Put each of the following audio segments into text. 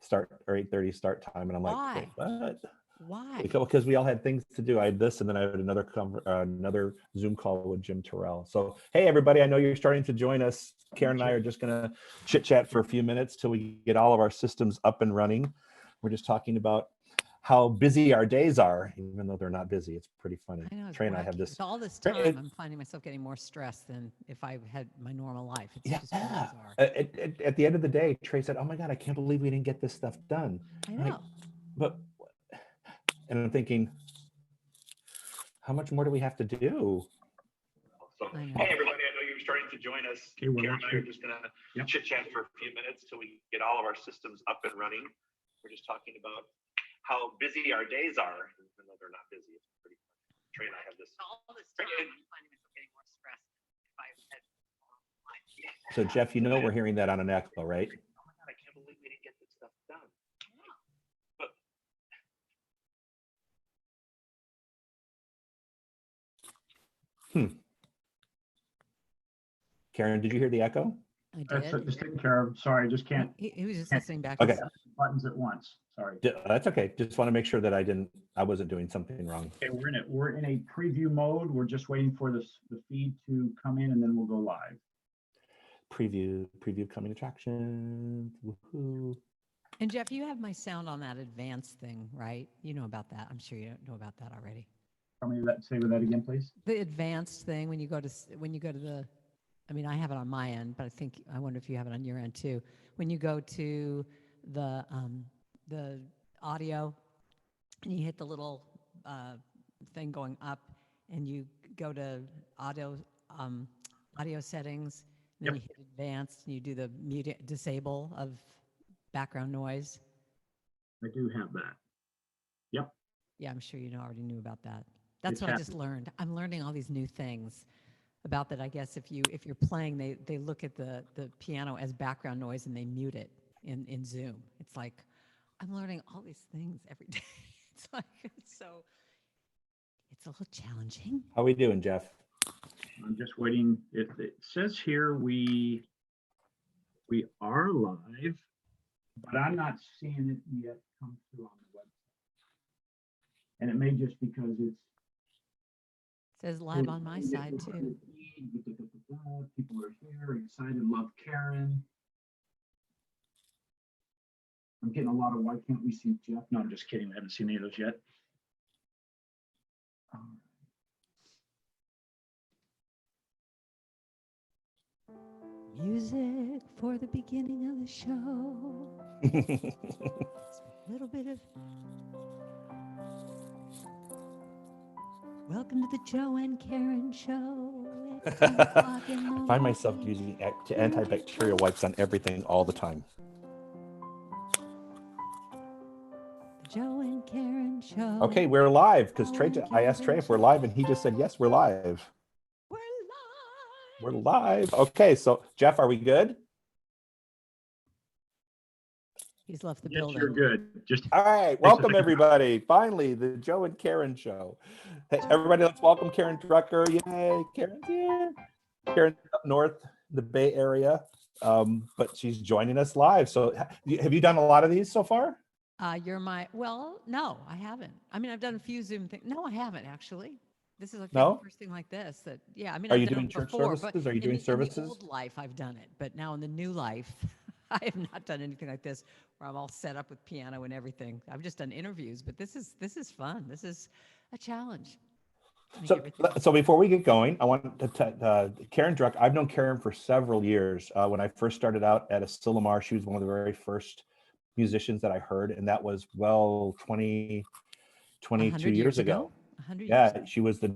start or 8:30 start time, and I'm like, Why? what? Why? Because we all had things to do. I had this, and then I had another Zoom call with Jim Terrell. So, hey, everybody, I know you're starting to join us. Karen and I are just going to chit chat for a few minutes till we get all of our systems up and running. We're just talking about how busy our days are, even though they're not busy. It's pretty funny. I know, it's Trey and I have wacky. this. With all this time, I'm finding myself getting more stressed than if I had my normal life. It's just really Yeah. bizarre. At the end of the day, Trey said, "Oh my God, I can't believe we didn't get this stuff done." I I'm like, know. but, and I'm thinking, how much more do we have to do? So, I know. hey, everybody, I know you're starting to join us. Okay, well, Karen and I are just going to chit chat for a few minutes till we get all of our systems up and running. We're just talking about how busy our days are, even though they're not busy. It's pretty funny. Trey and I have this. All this time, I'm finding myself getting more stressed if I had life. So, Jeff, you know we're hearing that on an echo, right? Oh my God, I can't believe we didn't get this stuff done. But Karen, did you hear the echo? I That's did. just taken care of. Sorry, I just can't He was just listening back. Okay. buttons at once. Sorry. That's okay. Just want to make sure that I wasn't doing something wrong. Okay, we're in a preview mode. We're just waiting for the feed to come in, and then we'll go live. Preview coming attractions. Woohoo. And Jeff, you have my sound on that advanced thing, right? You know about that. I'm sure you know about that already. Tell me that. Say that again, please. The advanced thing when you go to the, I mean, I have it on my end, but I wonder if you have it on your end too. When you go to the audio, and you hit the little thing going up, and you go to audio settings, and then you hit advanced, and you do the mute disable of background noise. I do have that. Yep. Yeah, I'm sure you already knew about that. That's what I just learned. I'm learning all these new things about that. I guess if you're playing, they look at the piano as background noise and they mute it in Zoom. It's like I'm learning all these things every day. It's like it's a little challenging. How are we doing, Jeff? I'm just waiting. It says here we are live, but I'm not seeing it yet come through on the website. And it may just because it's says live on my side too. People are here, excited, love Karen. I'm getting a lot of why can't we see Jeff? No, I'm just kidding. I haven't seen any of those yet. Music for the beginning of the show. A little bit of welcome to the Joe and Karen show. At 10 o'clock in the I find myself using antibacterial wipes on everything all the time. The Joe and Karen show. Okay, we're live because I asked Trey if we're live, and he just said yes, we're live. We're live. We're live. Okay, so Jeff, are we good? He's left the Yes, building. you're good. Just all right. Welcome everybody. Finally, the Joe and Karen show. Hey, everybody, let's welcome Karen Drucker. Yay, Karen's here. Karen's up north, the Bay Area, but she's joining us live. So, have you done a lot of these so far? No, I haven't. I mean, I've done a few Zoom things. No, I haven't actually. This is like the first thing like this. That I mean, are I've you done doing it church before, services? but Are you doing services? In the old life, I've done it, but now in the new life, I have not done anything like this where I'm all set up with piano and everything. I've just done interviews, but this is fun. This is a challenge. So before we get going, I want to Karen Druck. I've known Karen for several years. When I first started out at Asilomar, she was one of the very first musicians that I heard, and that was 22 years ago. 100 years Yeah, ago. she was the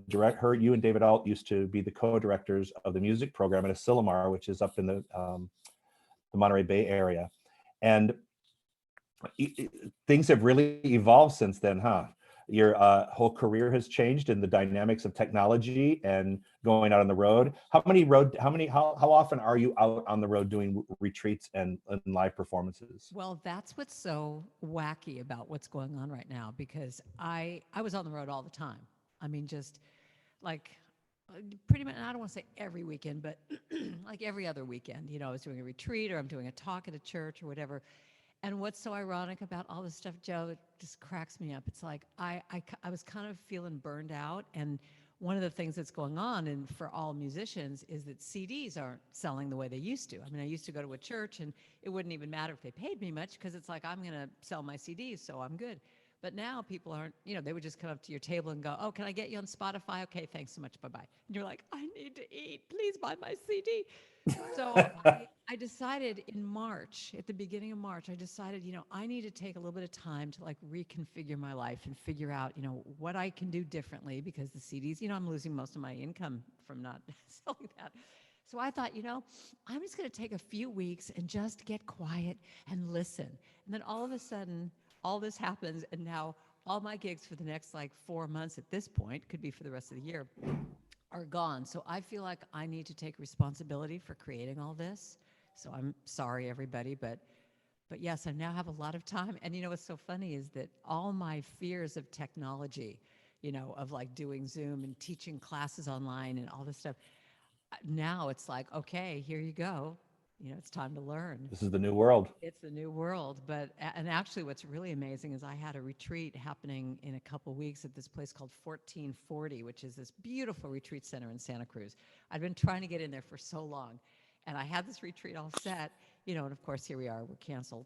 you and David Alt used to be the co-directors of the music program at Asilomar, which is up in the Monterey Bay area. And things have really evolved since then, huh? Your whole career has changed in the dynamics of technology and going out on the road. How often are you out on the road doing retreats and live performances? Well, that's what's so wacky about what's going on right now, because I was on the road all the time. I mean, just like pretty much, I don't want to say every weekend, but like every other weekend, I was doing a retreat or I'm doing a talk at a church or whatever. And what's so ironic about all this stuff, Joe, it just cracks me up. It's like I was kind of feeling burned out. And one of the things that's going on, and for all musicians, is that CDs aren't selling the way they used to. I mean, I used to go to a church and it wouldn't even matter if they paid me much because it's like, I'm going to sell my CDs, so I'm good. But now people aren't, they would just come up to your table and go, oh, can I get you on Spotify? Okay, thanks so much, bye-bye. And you're like, I need to eat. Please buy my CD. So I decided in March, at the beginning of March, I decided, I need to take a little bit of time to like reconfigure my life and figure out, what I can do differently because the CDs, I'm losing most of my income from not selling that. So I thought, I'm just going to take a few weeks and just get quiet and listen. And then all of a sudden, all this happens, and now all my gigs for the next like 4 months at this point, could be for the rest of the year, are gone. So I feel like I need to take responsibility for creating all this. So I'm sorry, everybody, but yes, I now have a lot of time. And what's so funny is that all my fears of technology, of like doing Zoom and teaching classes online and all this stuff, now it's like, okay, here you go. It's time to learn. This is the new world. It's the new world. And actually what's really amazing is I had a retreat happening in a couple weeks at this place called 1440, which is this beautiful retreat center in Santa Cruz. I'd been trying to get in there for so long. And I had this retreat all set, and of course, here we are, we're canceled.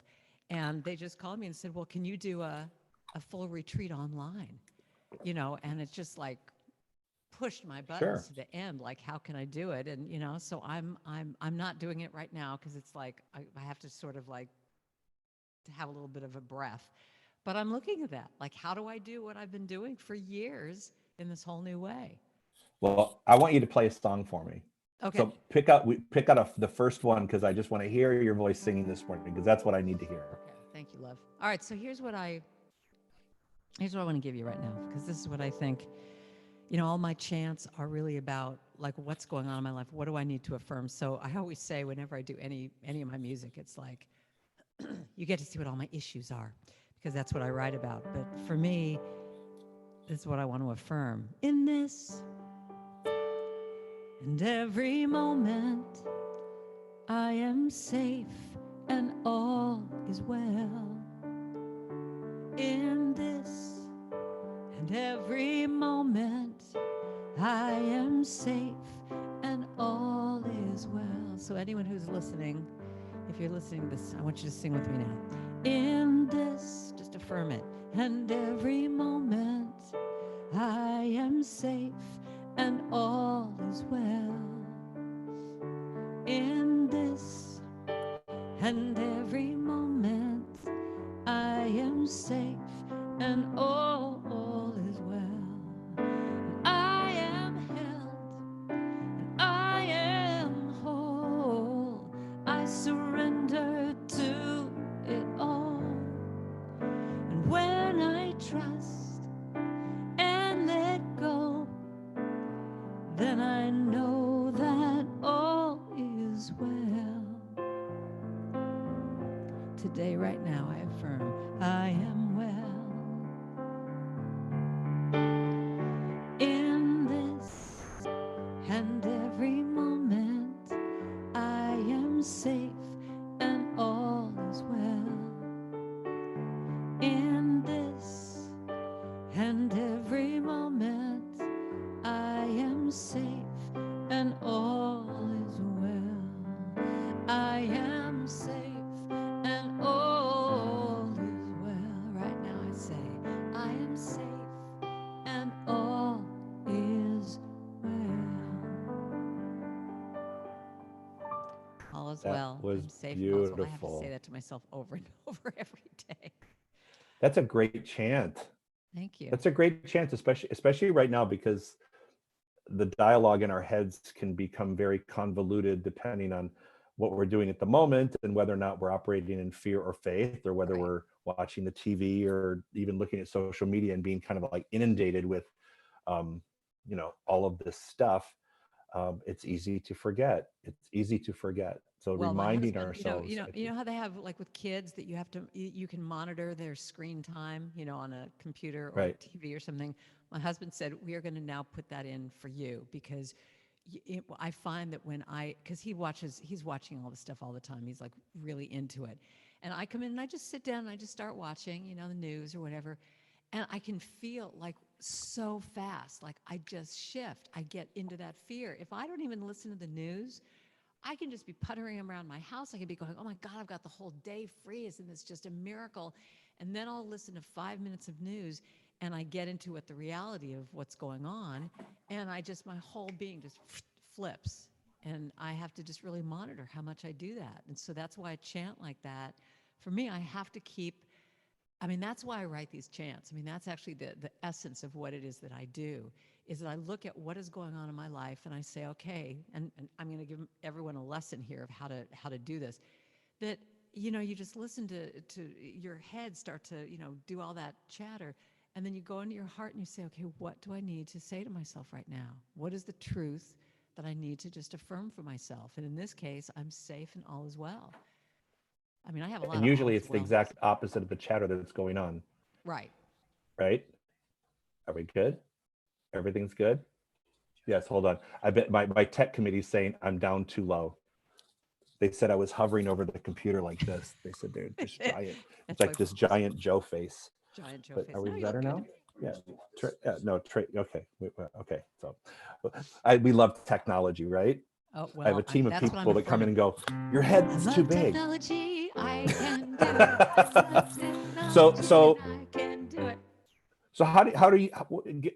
And they just called me and said, well, can you do a full retreat online? And it's just like, pushed my buttons to the end, like how can I do it? And so I'm not doing it right now because it's like I have to sort of like to have a little bit of a breath. But I'm looking at that, like how do I do what I've been doing for years in this whole new way? Well, I want you to play a song for me. Okay. So pick out the first one because I just want to hear your voice singing this morning because that's what I need to hear. Okay. Thank you, love. All right, so here's what I want to give you right now because this is what I think. All my chants are really about like what's going on in my life. What do I need to affirm? So I always say whenever I do any of my music, it's like you get to see what all my issues are because that's what I write about. But for me, this is what I want to affirm. In this and every moment, I am safe and all is well. In this and every moment, I am safe and all is well. So anyone who's listening, if you're listening to this, I want you to sing with me now. In this, just affirm it. And every moment, I am safe and all is well. In this and every moment, I am safe and all is well. And I am held and I am whole. I surrender to it all. And when I trust and let go, then I know that all is well. Today, right now, I affirm I am well. In this and every moment, I am safe and all is well. In this and every moment, I am safe and all is well. I am safe and all is well. Right now I say, I am safe and all is well. All is well. I'm safe and all is well. I have to say that to myself over and over every day. That's a great chant. Thank you. That's a great chant, especially right now because the dialogue in our heads can become very convoluted depending on what we're doing at the moment and whether or not we're operating in fear or faith or whether we're watching the TV or even looking at social media and being kind of like inundated with, all of this stuff. It's easy to forget. So reminding ourselves. You know how they have like with kids that you can monitor their screen time, on a computer or TV or something. My husband said, we are going to now put that in for you because I find that because he's watching all this stuff all the time. He's like really into it. And I come in and I just sit down and I just start watching, the news or whatever. And I can feel like so fast, like I just shift. I get into that fear. If I don't even listen to the news, I can just be puttering around my house. I can be going, oh my God, I've got the whole day free. Isn't this just a miracle? And then I'll listen to 5 minutes of news and I get into what the reality of what's going on. And my whole being just flips. And I have to just really monitor how much I do that. And so that's why I chant like that. For me, I have to keep, that's why I write these chants. That's actually the essence of what it is that I do, is that I look at what is going on in my life and I say, okay, and I'm going to give everyone a lesson here of how to do this, that, you just listen to your head start to, do all that chatter. And then you go into your heart and you say, okay, what do I need to say to myself right now? What is the truth that I need to just affirm for myself? And in this case, I'm safe and all is well. I have a lot And of usually all it's is the well. exact opposite of the chatter that's going on. Right. Right? Are we good? Everything's good? Yes, hold on. I bet my tech committee is saying I'm down too low. They said I was hovering over the computer like this. They said they're just giant. It's like this giant Joe face. Giant Joe But face. are we No, you better look now? good. Yeah. Okay. Okay. So we love technology, right? Oh, I have well, a team of that's what I'm people that come in and go, your head's I too love big. technology. I can do it. I love technology. So I can do it. So how do you,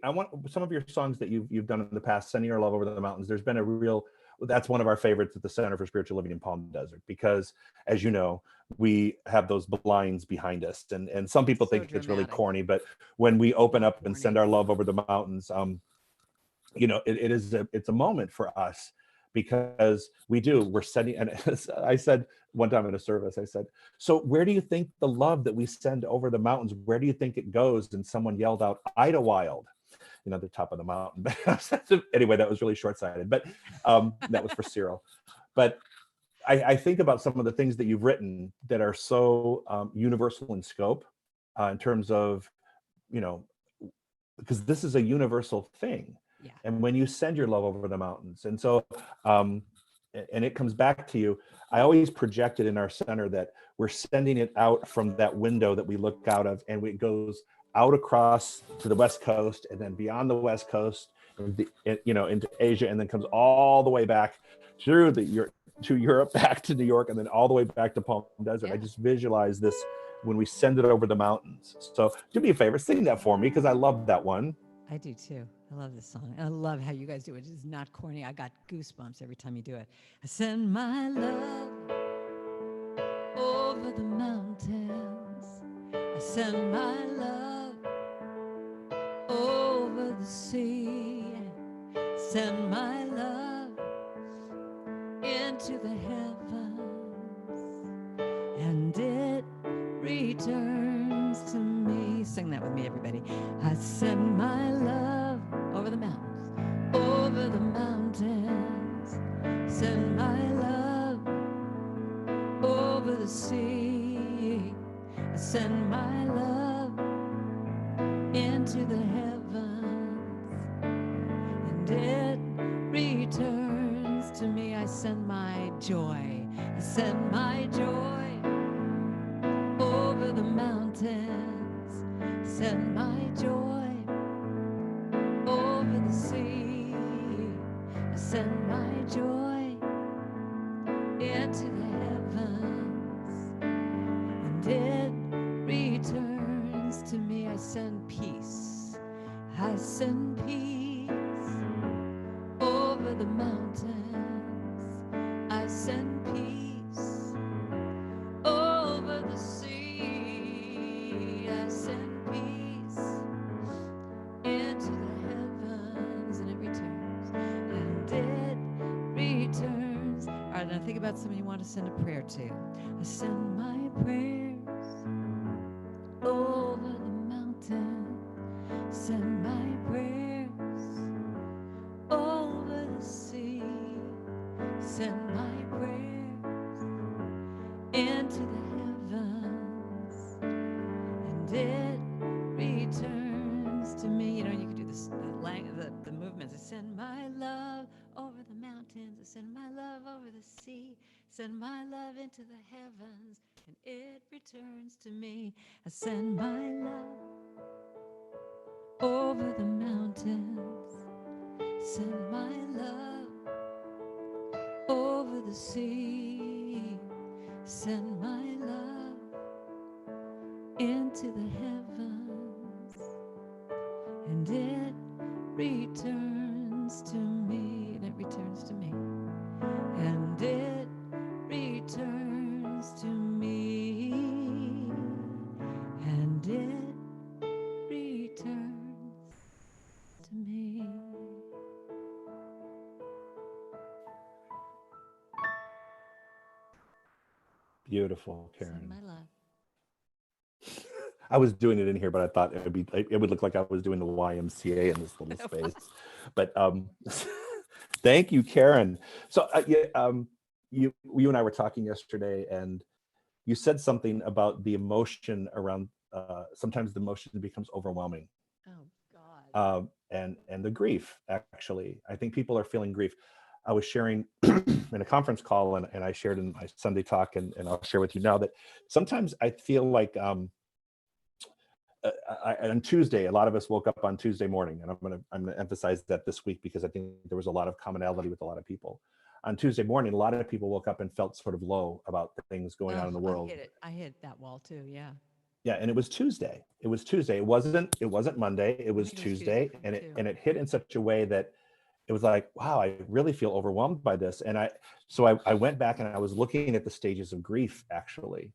I want some of your songs that you've done in the past, Sending Your Love Over the Mountains. There's been a real, that's one of our favorites at the Center for Spiritual Living in Palm Desert, because as you know, we have those blinds behind us, and some people think it's really corny, but when we open up and send our love over the mountains, it's a moment for us, because we're sending, and I said one time in a service, I said, so where do you think the love that we send over the mountains, where do you think it goes? And someone yelled out, Idlewild, the top of the mountain. Anyway, that was really short-sighted, but that was for Cyril. But I think about some of the things that you've written that are so universal in scope, in terms of, because this is a universal thing. Yeah. And when you send your love over the mountains, and so, and it comes back to you, I always project it in our center that we're sending it out from that window that we look out of, and it goes out across to the West Coast, and then beyond the West Coast, into Asia, and then comes all the way back through to Europe, back to New York, and then all the way back to Palm Desert. Yeah. I just visualize this when we send it over the mountains. So do me a favor, sing that for me, because I love that one. I do too. I love this song. I love how you guys do it. It's not corny. I got goosebumps every time you do it. I send my love over the mountains. I send my love over the sea. Send my love into the heavens, and it returns to me. Sing that with me, everybody. I send my love over the mountains, over the mountains. Send my love over the sea. I send my love into the heavens, and it returns to me. I send my joy. I send my joy over the mountains. Send my joy over the sea. I send my joy into the heavens, and it returns to me. I send peace. I send peace over the mountains. I send peace over the sea. I send peace into the heavens, and it returns, and it returns. All right, now think about someone you want to send a prayer to. I send my prayers over the mountain. Send my prayers over the sea. Send my prayers into the heavens, and it returns to me. You can do this, the movements. I send my love over the mountains. I send my love over the sea. Send my love into the heavens, and it returns to me. I send my love over the mountains, send my love over the sea, send my love into the heavens, and it returns to me, and it returns to me, and it returns to me, and it returns to me. Beautiful, Send Karen. my love. I was doing it in here, but I thought it would look like I was doing the YMCA in this little space. But thank you, Karen. So you and I were talking yesterday, and you said something about the emotion around. Sometimes the emotion becomes overwhelming. Oh God. And the grief. Actually, I think people are feeling grief. I was sharing in a conference call, and I shared in my Sunday talk, and I'll share with you now that sometimes I feel like. On Tuesday, a lot of us woke up on Tuesday morning, and I'm gonna emphasize that this week because I think there was a lot of commonality with a lot of people. On Tuesday morning, a lot of people woke up and felt sort of low about the things going on in the world. I hit that wall too. Yeah. Yeah, and it was Tuesday. It was Tuesday. It wasn't Monday. It was think it was Tuesday, Tuesday and too. it hit in such a way that it was like, wow, I really feel overwhelmed by this. And I went back and I was looking at the stages of grief actually,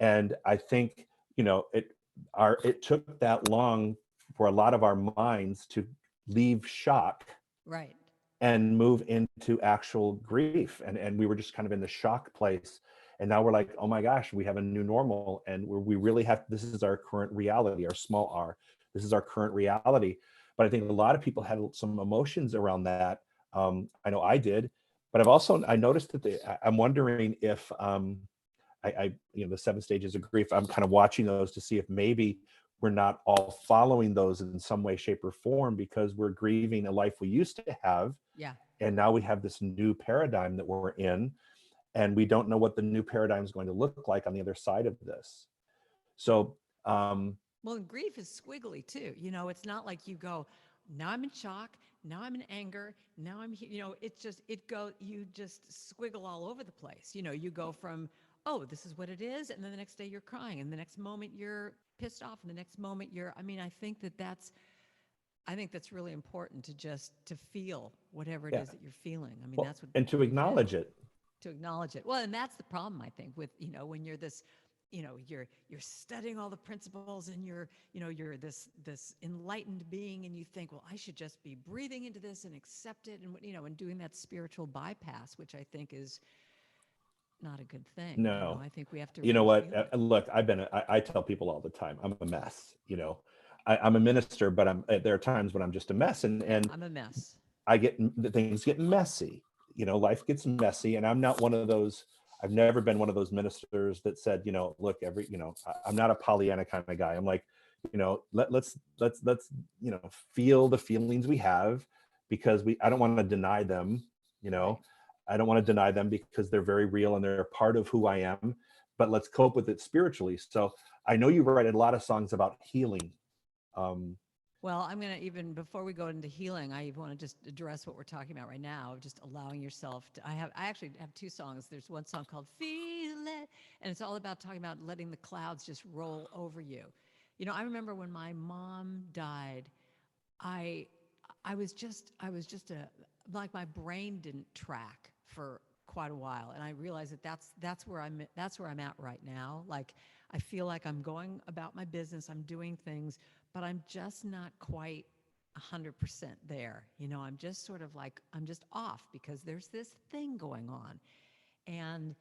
and I think it took that long for a lot of our minds to leave shock Right. and move into actual grief, and we were just kind of in the shock place, and now we're like, oh my gosh, we have a new normal, and we really have, this is our current reality, our small r, this is our current reality. But I think a lot of people had some emotions around that. I know I did, but I noticed that I'm wondering if the 7 stages of grief, I'm kind of watching those to see if maybe we're not all following those in some way, shape, or form because we're grieving a life we used to have. Yeah. And now we have this new paradigm that we're in, and we don't know what the new paradigm is going to look like on the other side of this. So, well, and grief is squiggly too. It's not like you go, now I'm in shock, now I'm in anger, now I'm, it's just, you just squiggle all over the place. You go from, oh, this is what it is. And then the next day you're crying. And the next moment you're pissed off. And the next moment I think that's really important to feel whatever it is that you're feeling. I mean, that's what, and to acknowledge it. To acknowledge it. Well, and that's the problem, I think, with, when you're this, you're studying all the principles and you're this enlightened being, and you think, well, I should just be breathing into this and accept it, and and doing that spiritual bypass, which I think is not a good thing. No, I think we have to. You know what? Look, I tell people all the time, I'm a mess. I'm a minister, but there are times when I'm just a mess, and I'm a mess. Things get messy. Life gets messy, and I'm not one of those. I've never been one of those ministers that said, look, I'm not a Pollyanna kind of guy. I'm like, let's feel the feelings we have, because I don't want to deny them. Right. I don't want to deny them because they're very real and they're a part of who I am, but let's cope with it spiritually. So I know you write a lot of songs about healing. Well, I'm going to, even before we go into healing, I even want to just address what we're talking about right now, of just allowing yourself to, I actually have 2 songs. There's one song called Feel It, and it's all about talking about letting the clouds just roll over you. I remember when my mom died, I was just like, my brain didn't track for quite a while, and I realized that that's where I'm at right now. Like, I feel like I'm going about my business, I'm doing things, but I'm just not quite 100% there. I'm just sort of like, I'm just off because there's this thing going on. And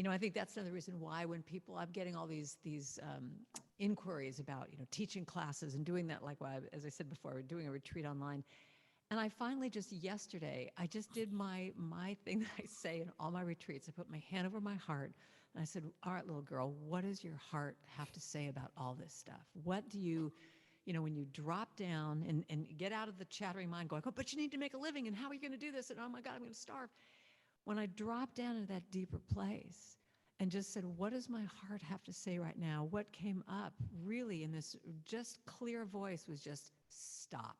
I think that's another reason why when I'm getting all these inquiries about teaching classes and doing that, like, as I said before, we're doing a retreat online. And I finally, just yesterday, I just did my thing that I say in all my retreats. I put my hand over my heart and I said, all right, little girl, what does your heart have to say about all this stuff? What do you, when you drop down and get out of the chattering mind going, oh, but you need to make a living, and how are you going to do this? And oh my God, I'm going to starve. When I drop down into that deeper place and just said, what does my heart have to say right now? What came up really in this just clear voice was just stop.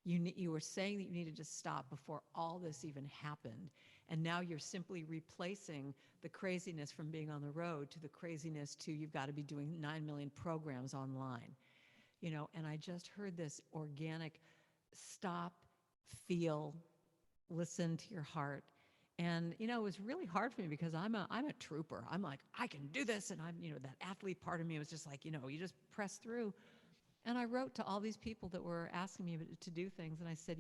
You were saying that you needed to stop before all this even happened. And now you're simply replacing the craziness from being on the road to the craziness to you've got to be doing 9 million programs online. And I just heard this organic stop, feel, listen to your heart. And, it was really hard for me because I'm a trooper. I'm like, I can do this. And I'm, that athlete part of me was just like, you just press through. And I wrote to all these people that were asking me to do things. And I said,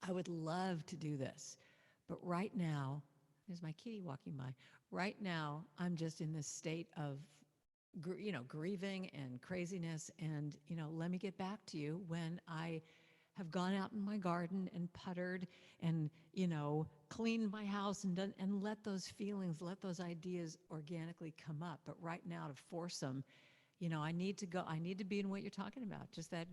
I would love to do this. But right now, there's my kitty walking by. Right now, I'm just in this state of, grieving and craziness. And, let me get back to you when I have gone out in my garden and puttered and, cleaned my house and done, and let those feelings, let those ideas organically come up. But right now, to force them, I need to be in what you're talking about, just that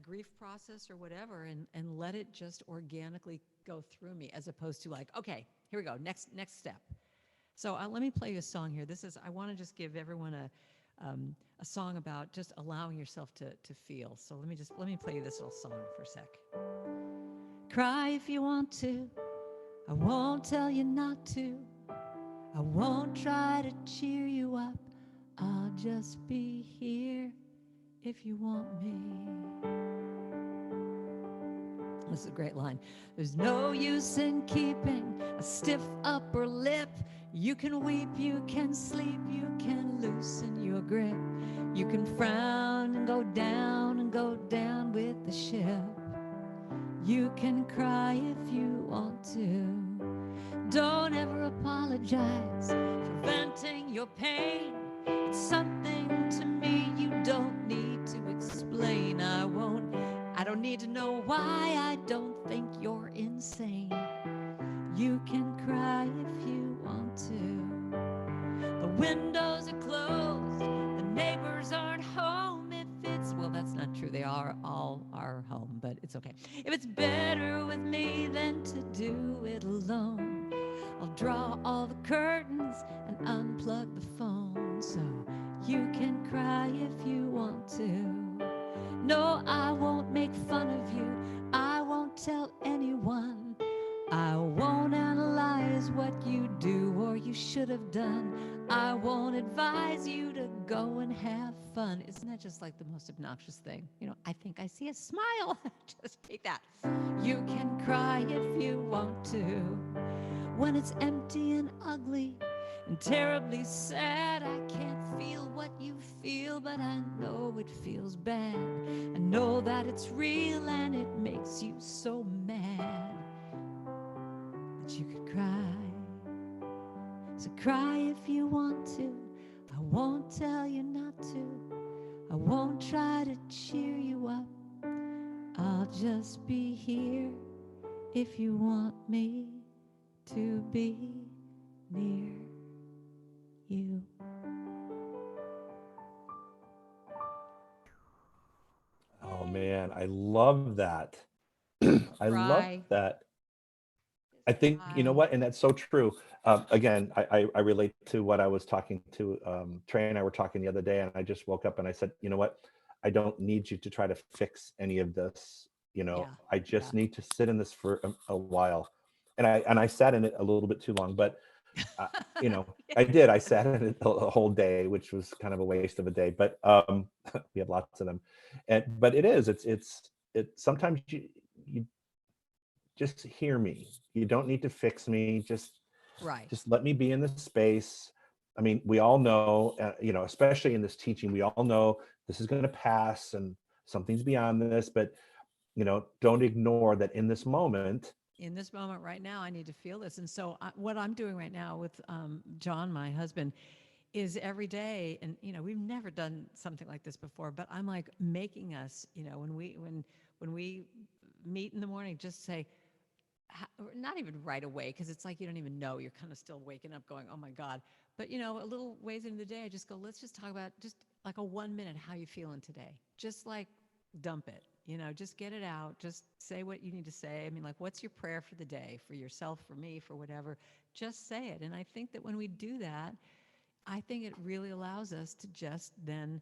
grief process or whatever, and let it just organically go through me, as opposed to like, okay, here we go, next step. So let me play you a song here. I want to just give everyone a song about just allowing yourself to feel. So let me play you this little song for a sec. Cry if you want to. I won't tell you not to. I won't try to cheer you up. I'll just be here if you want me. This is a great line. There's no use in keeping a stiff upper lip. You can weep, you can sleep, you can loosen your grip. You can frown and go down with the ship. You can cry if you want to. Don't ever apologize for venting your pain. It's something to me you don't need to explain. I don't need to know why I don't think you're insane. You can cry if you want to. The windows are closed, the neighbors aren't home. Well, that's not true. They all are home, but it's okay. If it's better with me than to do it alone, I'll draw all the curtains and unplug the phone, so you can cry if you want to. No, I won't make fun of you. I won't tell anyone. I won't analyze what you do or you should have done. I won't advise you to go and have fun. Isn't that just like the most obnoxious thing? I think I see a smile. Just take that. You can cry if you want to. When it's empty and ugly and terribly sad, I can't feel what you feel, but I know it feels bad. I know that it's real and it makes you so mad that you could cry. So cry if you want to. I won't tell you not to. I won't try to cheer you up. I'll just be here if you want me to be near you. Oh man, I love that. I love Cry. that. I think, you know what, and that's so true. Again, I relate to what I was talking to, Trey and I were talking the other day, and I just woke up and I said, you know what, I don't need you to try to fix any of this. Yeah, I just need to sit in this for a while. And I sat in it a little bit too long, but I did. I sat in it a whole day, which was kind of a waste of a day, but we have lots of them. But it's sometimes you just hear me. You don't need to fix me. right. Just let me be in the space. I mean, we all know, especially in this teaching, we all know this is going to pass and something's beyond this, but don't ignore that in this moment Right now, I need to feel this. And so what I'm doing right now with John, my husband, is every day, and we've never done something like this before, but I'm like making us, when we meet in the morning, just say, not even right away, because it's like you don't even know, you're kind of still waking up going, oh my God. But a little ways into the day, I just go, let's just talk about just like a 1 minute, how you feeling today, just like dump it. Just get it out. Just say what you need to say. I mean, like, what's your prayer for the day, for yourself, for me, for whatever? Just say it. And I think that when we do that, I think it really allows us to just then,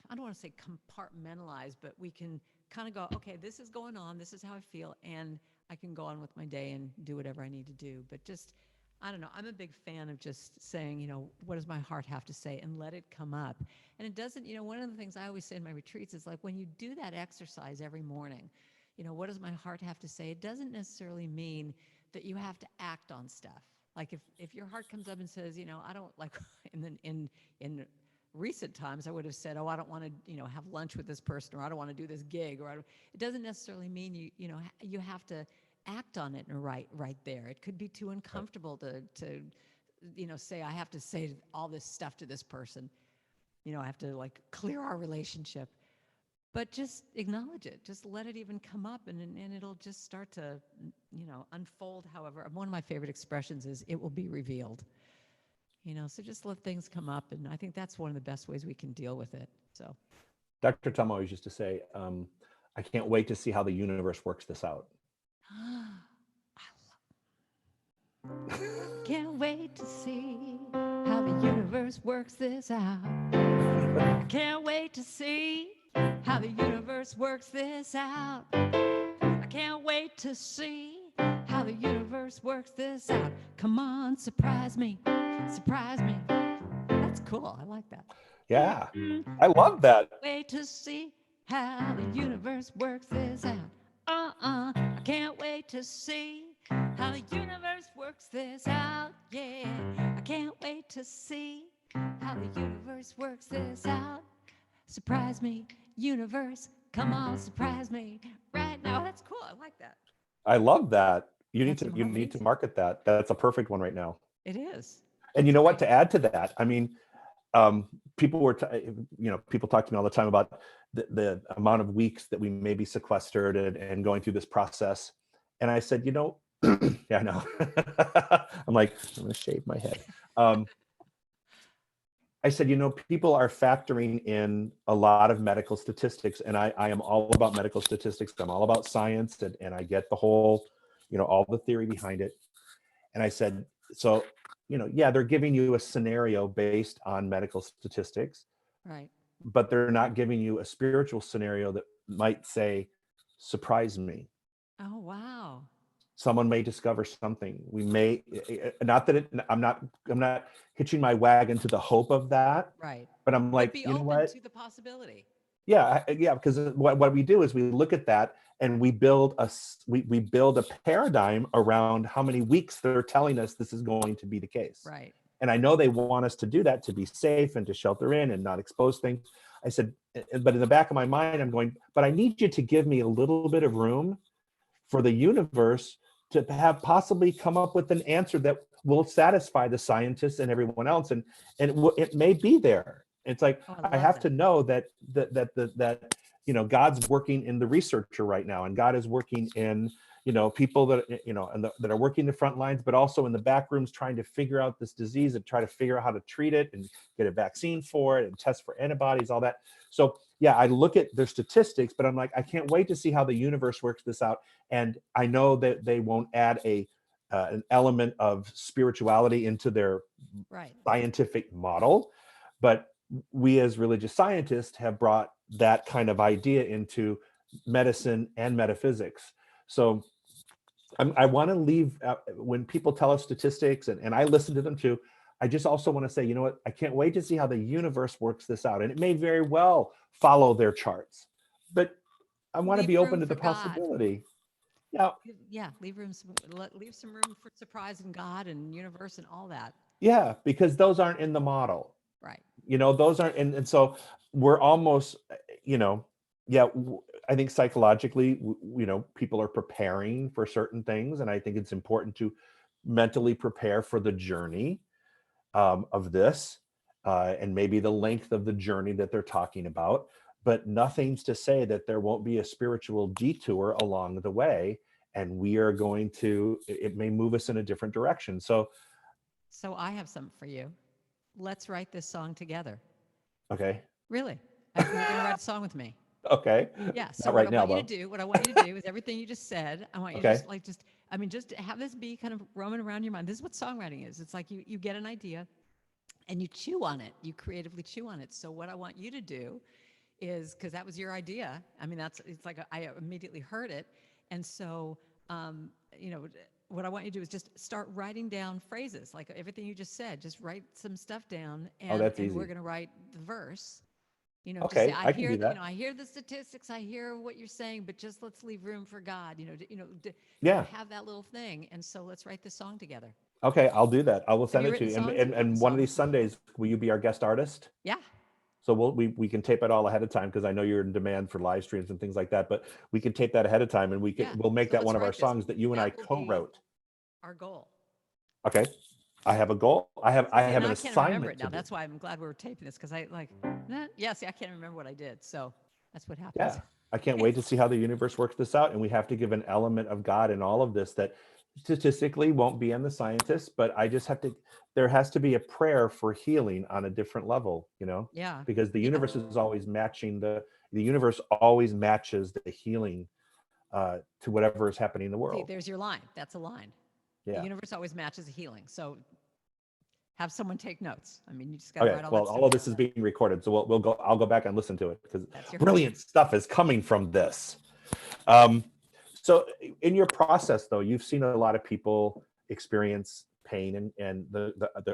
I don't want to say compartmentalize, but we can kind of go, okay, this is going on. This is how I feel. And I can go on with my day and do whatever I need to do. But just, I don't know. I'm a big fan of just saying, what does my heart have to say, and let it come up. And it doesn't, one of the things I always say in my retreats is, like, when you do that exercise every morning, what does my heart have to say? It doesn't necessarily mean that you have to act on stuff. Like, if your heart comes up and says, I don't like, in recent times I would have said, oh, I don't want to, have lunch with this person, or I don't want to do this gig, or it doesn't necessarily mean you have to act on it right there. It could be too uncomfortable to say, I have to say all this stuff to this person. I have to, like, clear our relationship. But just acknowledge it. Just let it even come up, and it'll just start to, unfold. However, one of my favorite expressions is, it will be revealed. So just let things come up, and I think that's one of the best ways we can deal with it. So, Dr. Tom always used to say, I can't wait to see how the universe works this out. Can't wait to see how the universe works this out. I can't wait to see how the universe works this out. I can't wait to see how the universe works this out. Come on, surprise me, surprise me. That's cool. I like that. Yeah, I love that. Wait to see how the universe works this out. I can't wait to see how the universe works this out. Yeah, I can't wait to see how the universe works this out. Surprise me, universe. Come on, surprise me right now. That's cool. I like that. I love that. You need That's to amazing. market that. That's a perfect one right now. It is. And you know what? To add to that, I mean, people people talk to me all the time about the amount of weeks that we may be sequestered and going through this process. And I said, yeah, I know. I'm like, I'm going to shave my head. I said, people are factoring in a lot of medical statistics, and I am all about medical statistics. I'm all about science, and I get the whole, all the theory behind it. And I said, so, yeah, they're giving you a scenario based on medical statistics, right? But they're not giving you a spiritual scenario that might say, surprise me. Oh, wow. Someone may discover something. We may not that I'm not hitching my wagon to the hope of that. Right. But I'm like, be you know open what? to the possibility. Yeah, because what we do is we look at that and we build a paradigm around how many weeks they're telling us this is going to be the case. Right. And I know they want us to do that to be safe and to shelter in and not expose things. I said, but in the back of my mind, I'm going, but I need you to give me a little bit of room for the universe to have possibly come up with an answer that will satisfy the scientists and everyone else. And it may be there. It's like, I have to know that God's working in the researcher right now, and God is working in people that that are working the front lines, but also in the back rooms trying to figure out this disease and try to figure out how to treat it and get a vaccine for it and test for antibodies, all that. So yeah, I look at their statistics, but I'm like, I can't wait to see how the universe works this out. And I know that they won't add an element of spirituality into their scientific model, but we as religious scientists have brought that kind of idea into medicine and metaphysics. So I want to leave, when people tell us statistics, and I listen to them too, I just also want to say, what, I can't wait to see how the universe works this out. And it may very well follow their charts, but I want to be open to the possibility. Yeah, leave some room for surprise in God and universe and all that. Yeah, because those aren't in the model. Right. Those aren't, and so we're almost, I think psychologically, people are preparing for certain things, and I think it's important to mentally prepare for the journey of this, and maybe the length of the journey that they're talking about. But nothing's to say that there won't be a spiritual detour along the way, and we are going to. It may move us in a different direction. So I have something for you. Let's write this song together. Okay. Really? You're going to write a song with me. Okay. Okay. Yeah. So Not what right I now, want you to though. do, what I want you to do is everything you just said. I want you to Okay. I mean, just have this be kind of roaming around your mind. This is what songwriting is. It's like you get an idea and you chew on it. You creatively chew on it. So what I want you to do is, because that was your idea. I mean, it's like I immediately heard it. And so, you know, what I want you to do is just start writing down phrases, like everything you just said. Just write some stuff down, Oh, that's and we're easy. going to write the verse. You know, just say, Okay, I can do that. I hear the statistics, I hear what you're saying, but just let's leave room for God. Yeah. Have that little thing, and so let's write this song together. Okay, I'll do that. I will Have send you it to written you. songs? Have you written And one of songs? these Sundays, will you be our guest artist? Yeah. So we can tape it all ahead of time because I know you're in demand for live streams and things like that. But we can tape that ahead of time, and we'll make So that let's one of our write this. songs that you and I That will be co-wrote. our goal. Okay, I have a goal. I have And an I can't remember assignment it to now. do. That's why I'm glad we were taping this, because I like, yeah. See, I can't remember what I did, so that's what happens. Yeah, I can't wait to see how the universe works this out, and we have to give an element of God in all of this that statistically won't be in the scientists, but I just have to. There has to be a prayer for healing on a different level, Yeah. because the Yeah. universe is always matching the universe always matches the healing to whatever is happening in the See, world. there's your line. That's a line. The Yeah. universe always matches a healing. So have someone take notes. I mean, you just got to Okay. write all Well, that stuff all of this down. is being recorded, so we'll go. I'll go back and listen to it because That's your brilliant stuff is coming from this. Um, so, in your process, though, you've seen a lot of people experience pain, and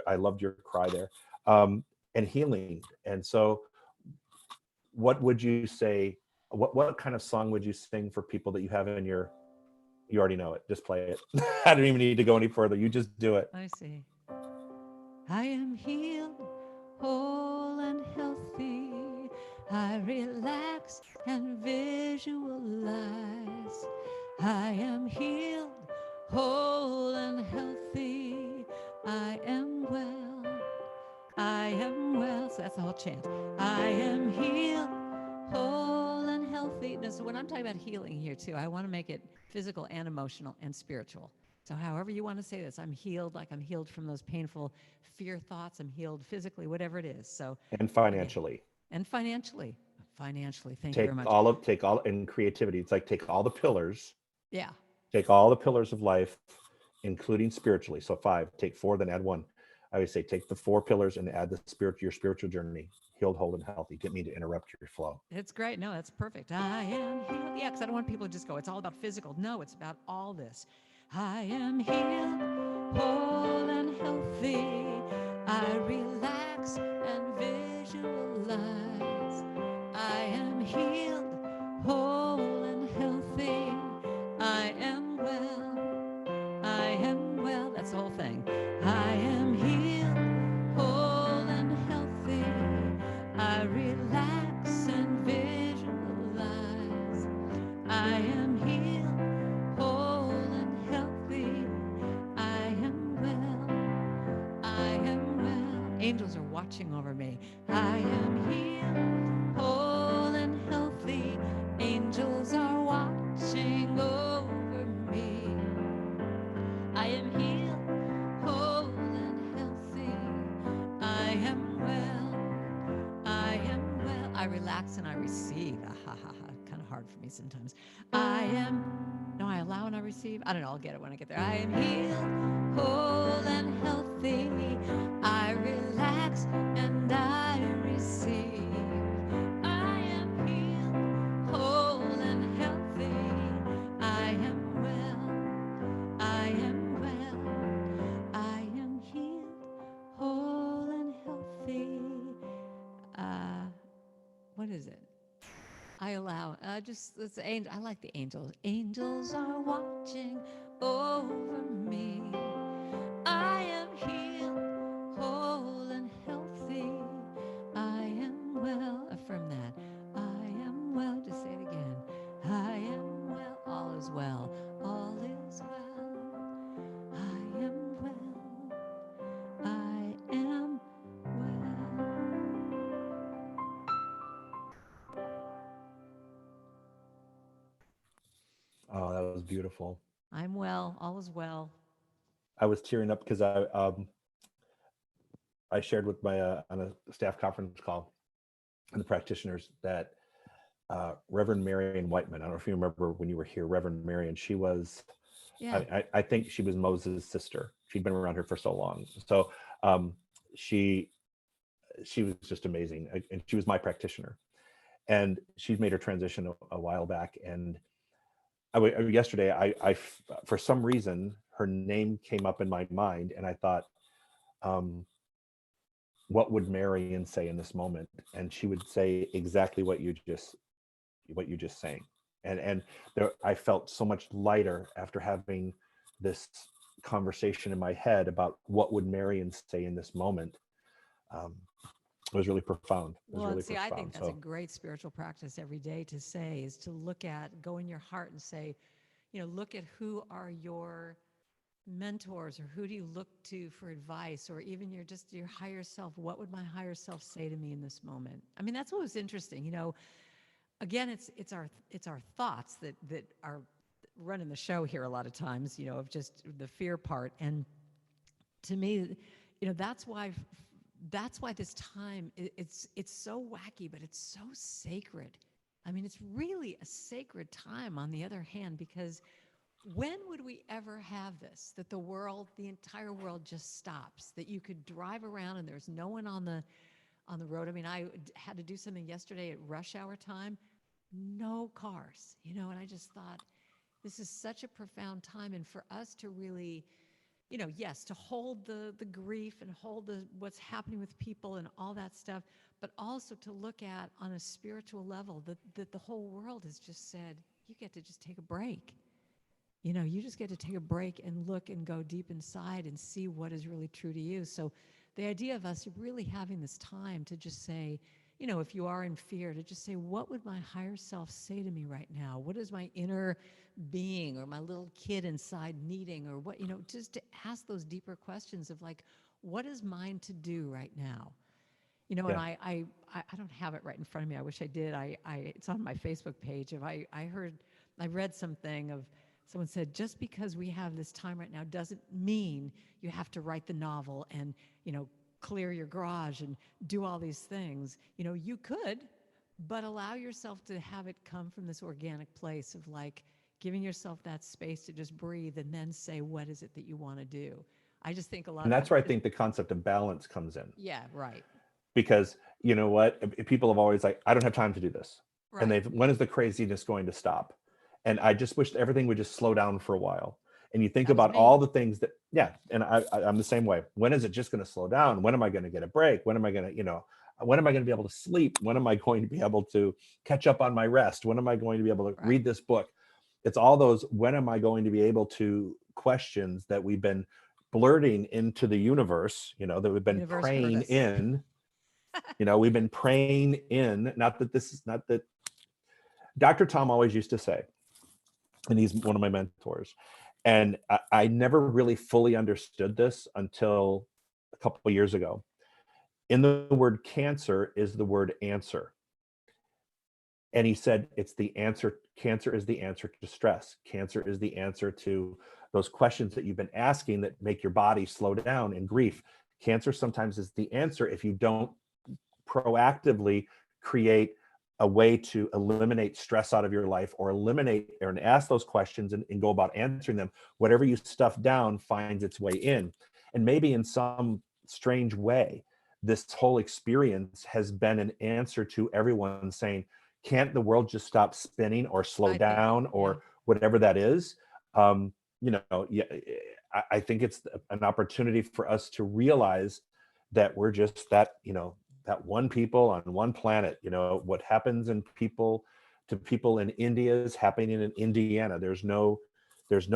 I loved your cry there, and healing. And so, what would you say? What kind of song would you sing for people that you have in your? You already know it. Just play it. I don't even need to go any further. You just do it. I see. I am healed, whole and healthy. I relax and visualize. I am healed, whole and healthy. I am well. I am well. So that's the whole chant. I am healed, whole and healthy. Now, so when I'm talking about healing here too, I want to make it physical and emotional and spiritual. So however you want to say this, I'm healed, like I'm healed from those painful fear thoughts. I'm healed physically, whatever it is. So And financially. and financially. Financially, thank you very much. Take all in creativity. It's like take all the pillars. Yeah. Take all the pillars of life, including spiritually. So 5, take 4, then add 1. I would say take the 4 pillars and add your spiritual journey, healed, whole, and healthy. Didn't mean to interrupt your flow. It's great. No, that's perfect. I am healed. Yeah, because I don't want people to just go, it's all about physical. No, it's about all this. I am healed, whole and healthy. I relax and visualize. I am healed, whole and healthy. I am well. I am well. That's the whole thing. I am healed, whole and healthy. I relax and visualize. I am healed, whole and healthy. I am well. I am well. Angels are watching over me. I am healed, whole and healthy. Angels are watching over me. I am healed, whole and healthy. I am well. I am well. I relax and I receive. Kind of hard for me sometimes. I allow and I receive. I don't know. I'll get it when I get there. I am healed, whole and healthy. I relax and I receive. I am healed, whole and healthy. I am well. I am well. I am healed, whole and healthy. What is it? I allow. It's angel. I like the angels. Angels are watching over me. I am healed, whole and healthy. I am well. Affirm that. I am well. Just say it again. I am well. All is well. All is well. I am well. I am well. Oh, that was beautiful. I'm well. All is well. I was tearing up because I shared with my on a staff conference call and the practitioners that Reverend Marion Whiteman. I don't know if you remember when you were here, Reverend Marion. She was, Yeah. I think she was Moses' sister. She'd been around here for so long. So she was just amazing, and she was my practitioner. And she's made her transition a while back. And yesterday, for some reason, her name came up in my mind, and I thought, what would Marion say in this moment? And she would say exactly what you just saying. And there, I felt so much lighter after having this conversation in my head about what would Marion say in this moment. It was really profound. It was Well, really see, I think profound. that's a great spiritual practice every day to say, is to go in your heart and say, look at who are your mentors, or who do you look to for advice, or even your higher self. What would my higher self say to me in this moment? I mean, that's what was interesting. Again, it's our thoughts that are running the show here a lot of times, of just the fear part. And to me, that's why this time, it's so wacky, but it's so sacred. I mean, it's really a sacred time on the other hand, because when would we ever have this, that the entire world just stops, that you could drive around and there's no one on the road? I mean, I had to do something yesterday at rush hour time, no cars, and I just thought, this is such a profound time. And for us to really, yes, to hold the grief and hold what's happening with people and all that stuff, but also to look at on a spiritual level that the whole world has just said, you get to just take a break. You just get to take a break and look and go deep inside and see what is really true to you. So the idea of us really having this time to just say, if you are in fear, to just say, what would my higher self say to me right now? What is my inner being or my little kid inside needing, or what, just to ask those deeper questions of like, what is mine to do right now? And I don't have it right in front of me. I wish I did. It's on my Facebook page. I read something of, someone said, just because we have this time right now doesn't mean you have to write the novel and, clear your garage and do all these things. You could, but allow yourself to have it come from this organic place of like giving yourself that space to just breathe and then say, what is it that you want to do? I just think and that's where I think the concept of balance comes in. Yeah, right. Because you know what? People have always like, I don't have time to do this. Right. And when is the craziness going to stop? And I just wish everything would just slow down for a while. And you think about all the things that, and I'm the same way. When is it just going to slow down? When am I going to get a break? When am I going to, when am I going to be able to sleep? When am I going to be able to catch up on my rest? When am I going to be able to read this book? It's all those, when am I going to be able to, questions that we've been blurting into the universe, that we've been praying in, we've been praying in, not that Dr. Tom always used to say, and he's one of my mentors, and I never really fully understood this until a couple of years ago. In the word cancer is the word answer. And he said, it's the answer. Cancer is the answer to stress. Cancer is the answer to those questions that you've been asking that make your body slow down in grief. Cancer sometimes is the answer if you don't proactively create a way to eliminate stress out of your life, or and ask those questions and go about answering them. Whatever you stuff down finds its way in. And maybe in some strange way, this whole experience has been an answer to everyone saying, can't the world just stop spinning or slow down or whatever that is? I think it's an opportunity for us to realize that we're just that one people on one planet. What happens to people in India is happening in Indiana. There's no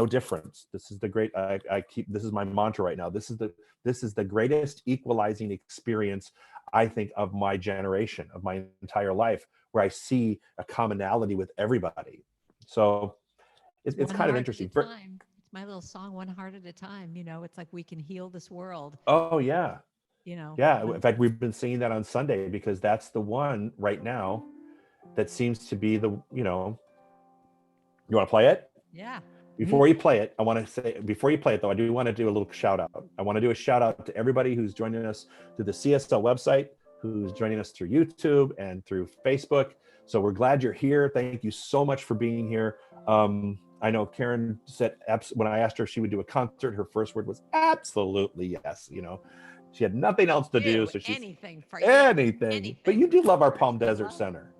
difference. This is the great, this is my mantra right now. This is the greatest equalizing experience, I think, of my generation, of my entire life, where I see a commonality with everybody. So it's kind of interesting. It's my little song, One Heart at a Time. It's like we can heal this world. Oh yeah. Yeah, in fact, we've been singing that on Sunday because that's the one right now that seems to be the, you want to play it? Yeah. Before you play it, though, I do want to do a little shout out. I want to do a shout out to everybody who's joining us through the CSL website, who's joining us through YouTube and through Facebook. So we're glad you're here. Thank you so much for being here. I know Karen said, when I asked her if she would do a concert, her first word was absolutely yes. You know, she had nothing else to do. So she's anything for you. anything. But you do love our Palm I Desert love it. Center.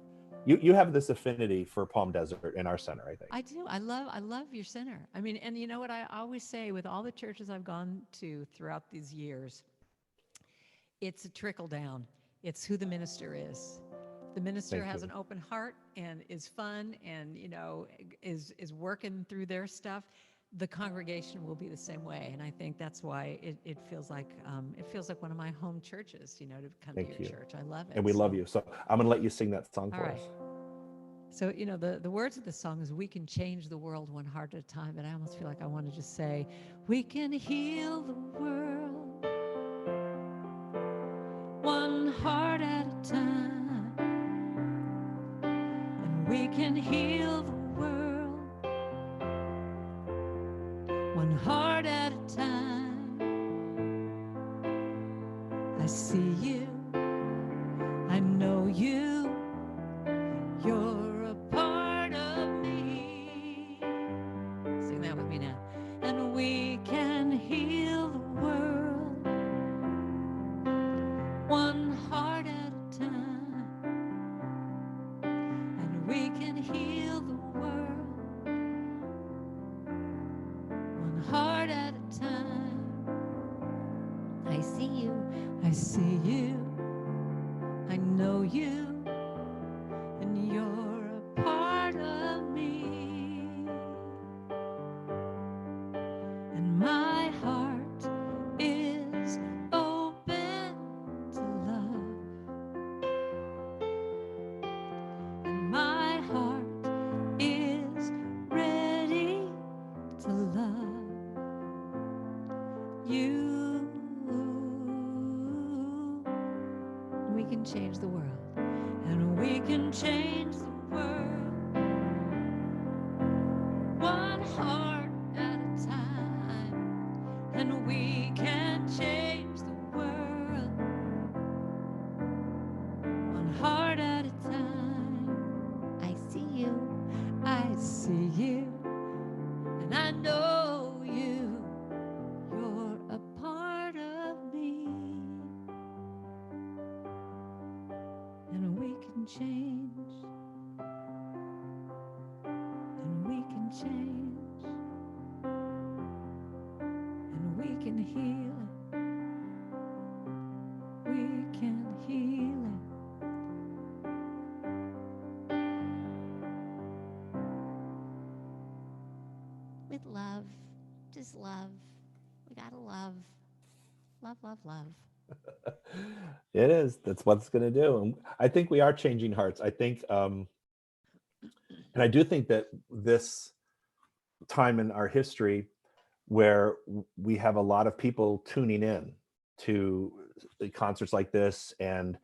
You have this affinity for Palm Desert in our center, I think. I do. I love your center. I mean, and you know what I always say with all the churches I've gone to throughout these years, it's a trickle down. It's who the minister is. The minister Thank has you. an open heart and is fun and, you know, is working through their stuff. The congregation will be the same way, and I think that's why it feels like one of my home churches. You know, to come Thank to your you. church. I love it. And we love you. So I'm going to let you sing that song All for right. us. So, you know, the words of the song is, we can change the world one heart at a time. But I almost feel like I want to just say, we can heal the world one heart at a time. And we can heal the world one heart at a time. I see you. I know you. You're a part of me. Sing that with me now. And we can heal the world one heart at a time. And we can heal the world one heart at a time. I see you. I see you. I know you. And you're a part of me. And my heart is open to love. And my heart is ready to love you. We can change the world. And we can change the world one heart at a time. And we can change the world one heart at a time. I see you, I see you, and I know you. You're a part of me. And we can change. And we can change. And we can heal it. We can heal it. With love. Just love. We gotta love. Love, love, love. It is. That's what it's going to do. And I think we are changing hearts. I think, and I do think that this time in our history where we have a lot of people tuning in to concerts like this and,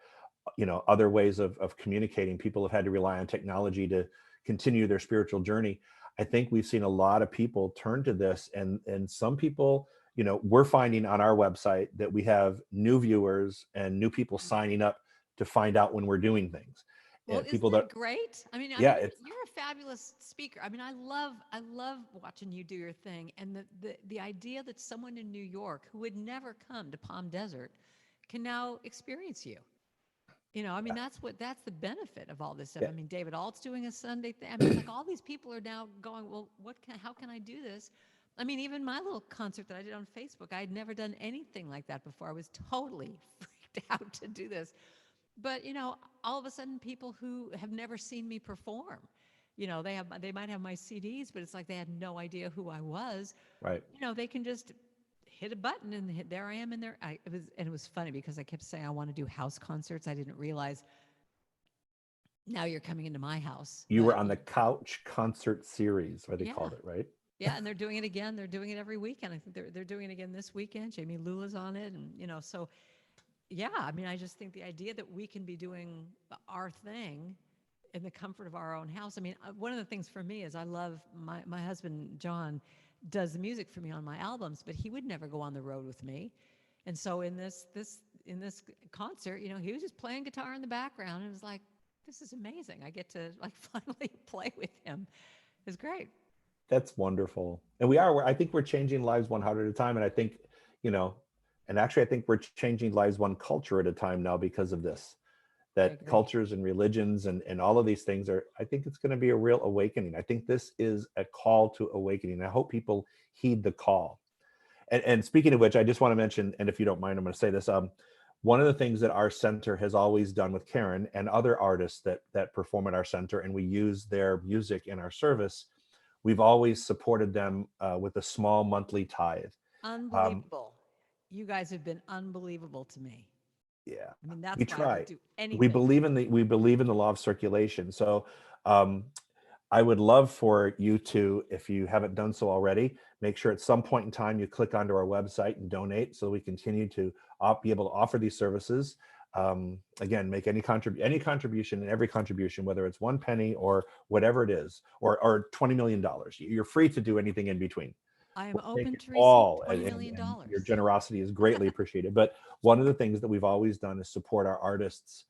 you know, other ways of communicating, people have had to rely on technology to continue their spiritual journey. I think we've seen a lot of people turn to this, and some people, you know, we're finding on our website that we have new viewers and new people signing up to find out when we're doing things. Well, And isn't people that great? I mean, yeah, you're a fabulous speaker. I mean, I love watching you do your thing, and the idea that someone in New York who would never come to Palm Desert can now experience you. You know, I mean, that's the benefit of all this stuff. Yeah. I mean, David Alt's doing a Sunday thing. I mean, it's like all these people are now going, well, how can I do this? I mean, even my little concert that I did on Facebook, I had never done anything like that before. I was totally freaked out to do this. But, you know, all of a sudden people who have never seen me perform, you know, they might have my CDs, but it's like they had no idea who I was. right. You know, they can just hit a button and there I am in there. It was funny because I kept saying I want to do house concerts. I didn't realize now you're coming into my house. You were on the Couch Concert Series, what they Yeah. called it, right? Yeah, and they're doing it again. They're doing it every weekend. I think they're doing it again this weekend. Jamie Lula's on it, and you know, so yeah. I mean, I just think the idea that we can be doing our thing in the comfort of our own house. I mean, one of the things for me is I love my husband John does the music for me on my albums, but he would never go on the road with me. And so in this in this concert, you know, he was just playing guitar in the background. And it was like, this is amazing. I get to like finally play with him. It's great. That's wonderful. And I think we're changing lives one heart at a time. And I think, you know, and actually I think we're changing lives one culture at a time now because of this. That cultures and religions and all of these things I think it's going to be a real awakening. I think this is a call to awakening. I hope people heed the call. And speaking of which, I just want to mention, and if you don't mind, I'm going to say this. One of the things that our center has always done with Karen and other artists that perform at our center, and we use their music in our service, we've always supported them with a small monthly tithe. Unbelievable. You guys have been unbelievable to me. Yeah, I mean, that's we why try. I would do anything. We believe in the law of circulation. So I would love for you to, if you haven't done so already, make sure at some point in time you click onto our website and donate so we continue to be able to offer these services. Again, make any contribution, and every contribution, whether it's 1 penny or whatever it is, or $20 million. You're free to do anything in between. I am We'll open take to it all, receive $20 million. and your generosity is greatly appreciated. But one of the things that we've always done is support our artists,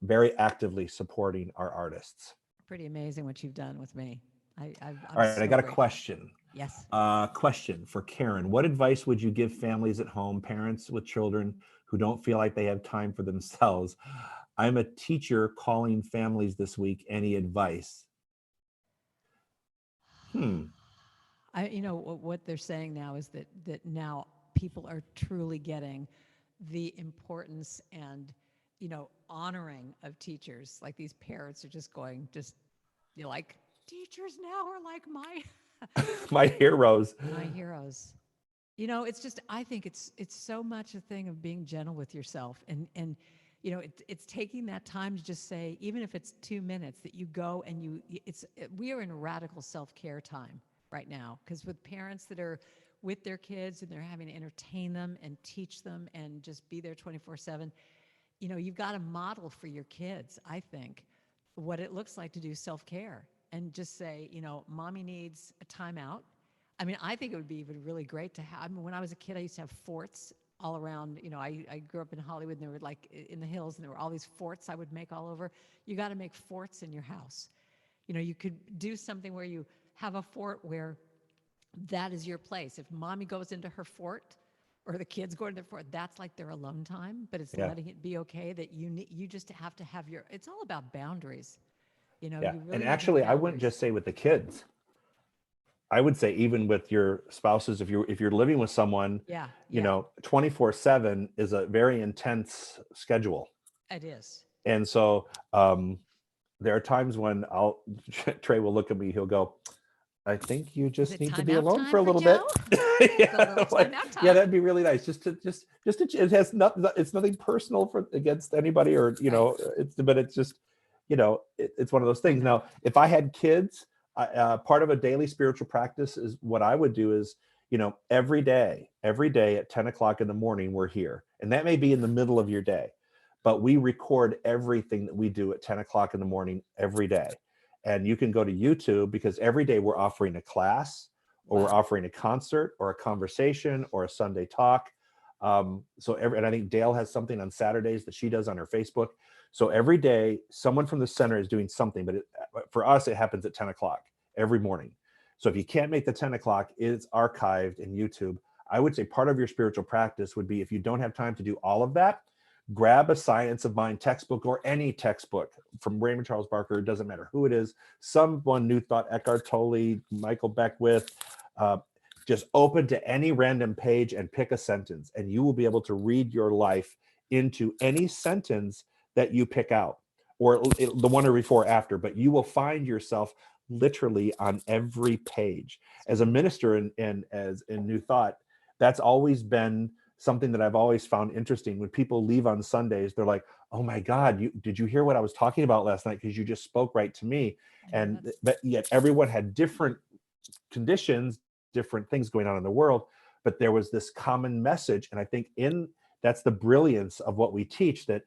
very actively supporting our artists. Pretty amazing what you've done with me. All right, I got a question. Yes. Question for Karen. What advice would you give families at home, parents with children who don't feel like they have time for themselves? I'm a teacher calling families this week. Any advice? You know, what they're saying now is that now people are truly getting the importance and, you know, honoring of teachers. Like these parents are just going, you're like, teachers now are like my heroes. My heroes. You know, it's just, I think it's so much a thing of being gentle with yourself and you know, it's taking that time to just say, even if it's 2 minutes, that you go and we are in a radical self-care time right now, because with parents that are with their kids and they're having to entertain them and teach them and just be there 24/7, you know, you've got to model for your kids, I think, what it looks like to do self-care and just say, you know, mommy needs a timeout. I mean, I think it would be even really great to have, I mean, when I was a kid, I used to have forts all around, you know, I grew up in Hollywood and there were like in the hills and there were all these forts I would make all over. You got to make forts in your house. You know, you could do something where you have a fort where that is your place. If mommy goes into her fort or the kids go into their fort, that's like their alone time, but it's letting it be okay that you just have to have it's all about boundaries. You know, Yeah. you really And actually, I wouldn't just say with the kids. I would say even with your spouses, if you're living with someone, you know, 24/7 is a very intense schedule. It is. And so there are times when Trey will look at me, he'll go, I think you just need to be alone for a little bit. Yeah, that'd be really nice. It has nothing, it's nothing personal against anybody or, you know, but it's just, you know, it's one of those things. Now, if I had kids, part of a daily spiritual practice is what I would do is, you know, every day at 10 o'clock in the morning, we're here. And that may be in the middle of your day, but we record everything that we do at 10 o'clock in the morning every day. And you can go to YouTube because every day we're offering a class or we're offering a concert or a conversation or a Sunday talk. And I think Dale has something on Saturdays that she does on her Facebook. So every day someone from the center is doing something, but for us, it happens at 10 o'clock every morning. So if you can't make the 10 o'clock, it's archived in YouTube. I would say part of your spiritual practice would be, if you don't have time to do all of that, grab a Science of Mind textbook or any textbook from Raymond Charles Barker. It doesn't matter who it is. Someone, New Thought, Eckhart Tolle, Michael Beckwith, just open to any random page and pick a sentence, and you will be able to read your life into any sentence that you pick out, or the one or before, after, but you will find yourself literally on every page. As a minister and as in New Thought, that's always been something that I've always found interesting. When people leave on Sundays, they're like, oh my God, did you hear what I was talking about last night? Because you just spoke right to me. And but yet everyone had different conditions, different things going on in the world, but there was this common message. And I think that's the brilliance of what we teach, that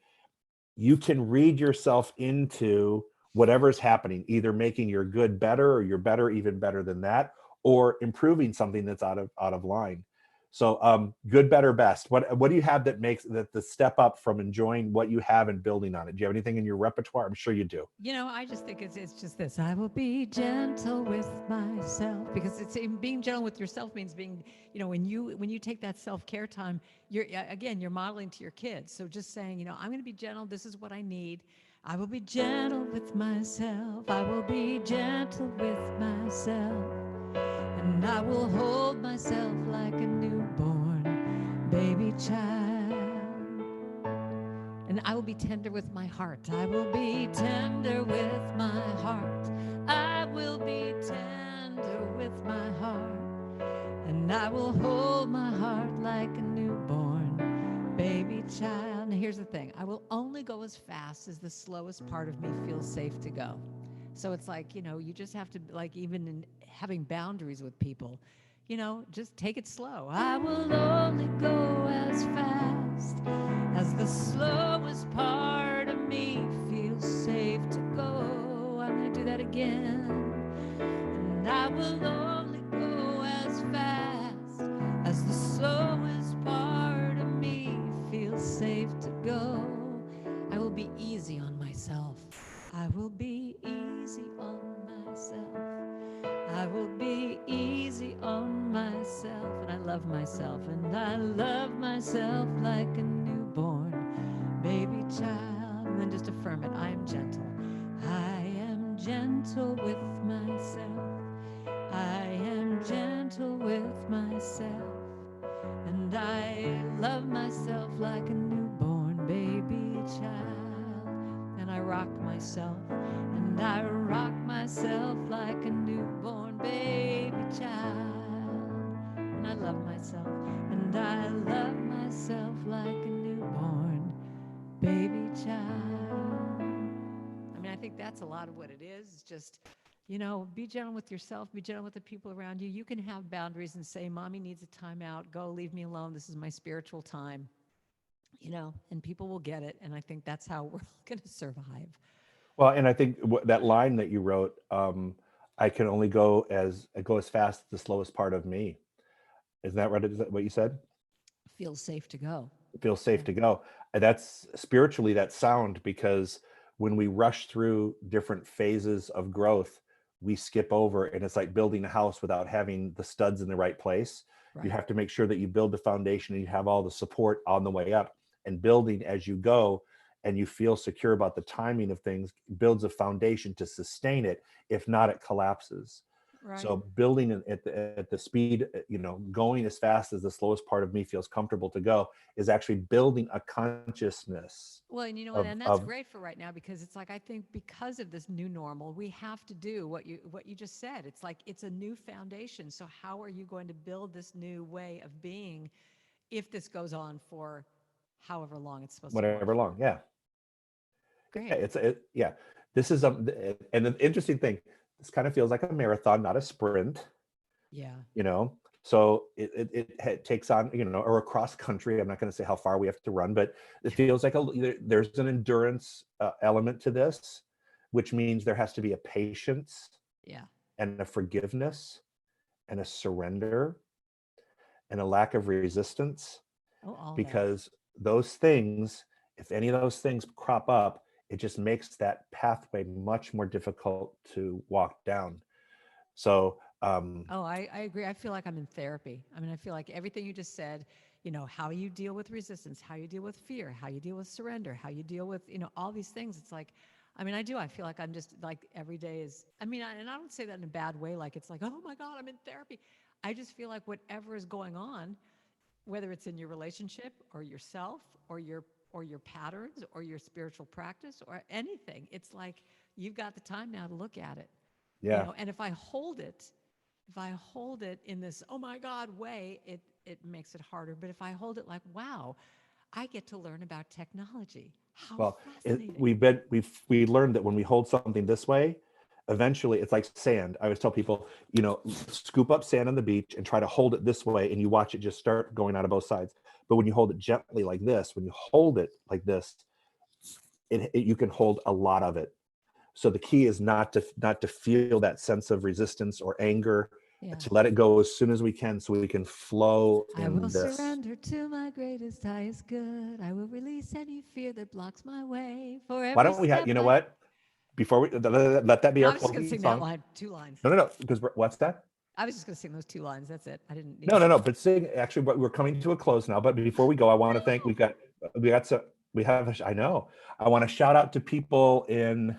you can read yourself into whatever's happening, either making your good better or your better even better than that, or improving something that's out of line. So good, better, best. What do you have that makes that the step up from enjoying what you have and building on it? Do you have anything in your repertoire? I'm sure you do. I just think it's just this. I will be gentle with myself, because it's being gentle with yourself means being, when you take that self-care time, you're modeling to your kids. So just saying, I'm going to be gentle. This is what I need. I will be gentle with myself. I will be gentle with myself. And I will hold myself like a newborn baby child. And I will be tender with my heart. I will be tender with my heart. I will be tender with my heart. And I will hold my heart like a newborn baby child. Now here's the thing. I will only go as fast as the slowest part of me feels safe to go. So it's like, you just have to, like, even in having boundaries with people, just take it slow. I will only go as fast as the slowest part of me feels safe to go. I'm going to do that again. And I will only go as fast as the slowest part of me feels safe to go. I will be easy on myself. I will be easy on myself. I will be easy on myself. And I love myself. And I love myself like a newborn baby child. And then just affirm it. I am gentle. I am gentle with myself. I am gentle with myself. And I love myself like a newborn baby child. And I rock myself. And I rock myself like a newborn baby child. And I love myself. And I love myself like a newborn baby child. I mean, I think that's a lot of what it is. It's just, be gentle with yourself, be gentle with the people around you. You can have boundaries and say, Mommy needs a timeout. Go, leave me alone. This is my spiritual time. And people will get it. And I think that's how we're going to survive. Well, and I think that line that you wrote, I can only go as fast as the slowest part of me. Isn't that right? Is that what you said? Feels safe to go. It feels safe to go. And that's spiritually, that's sound, because when we rush through different phases of growth, we skip over, and it's like building a house without having the studs in the right place. Right. You have to make sure that you build the foundation and you have all the support on the way up, and building as you go, and you feel secure about the timing of things, builds a foundation to sustain it. If not, it collapses. Right. So building at the speed, going as fast as the slowest part of me feels comfortable to go, is actually building a consciousness. Well, and and that's great for right now, because it's like, I think because of this new normal, we have to do what you just said. It's like, it's a new foundation. So how are you going to build this new way of being if this goes on for however long it's supposed to go on? Whatever long, yeah. Great. Yeah, this is and the interesting thing, this kind of feels like a marathon, not a sprint. Yeah. So it takes on, or a cross country. I'm not going to say how far we have to run, but it feels like there's an endurance element to this, which means there has to be a patience, and a forgiveness, and a surrender, and a lack of resistance. Because those things, if any of those things crop up, it just makes that pathway much more difficult to walk down. So I agree. I feel like I'm in therapy. I mean, I feel like everything you just said, how you deal with resistance, how you deal with fear, how you deal with surrender, how you deal with, all these things. It's like, I feel like I'm just like, every day is, and I don't say that in a bad way. Like, it's like, oh my God, I'm in therapy. I just feel like whatever is going on, whether it's in your relationship or yourself or your patterns or your spiritual practice or anything, it's like, you've got the time now to look at it. Yeah. And if I hold it in this, oh my God, way, it makes it harder. But if I hold it like, wow, I get to learn about technology. How fascinating. We learned that when we hold something this way, eventually it's like sand. I always tell people, scoop up sand on the beach and try to hold it this way, and you watch it just start going out of both sides. But when you hold it gently like this, when you hold it like this, you can hold a lot of it. So the key is not to feel that sense of resistance or anger Yeah. to let it go as soon as we can so we can flow I in will this. surrender to my greatest, highest good. I will release any fear that blocks my way. For every Why don't we have, step you know what? Before we let that be No, our I was just going to closing sing that song. line, 2 lines. No, because what's that? I was just going to sing those 2 lines. That's it. I didn't need No. But sing. Actually, but we're coming to a close now. But before we go, I want to thank. I know. I want to shout out to people in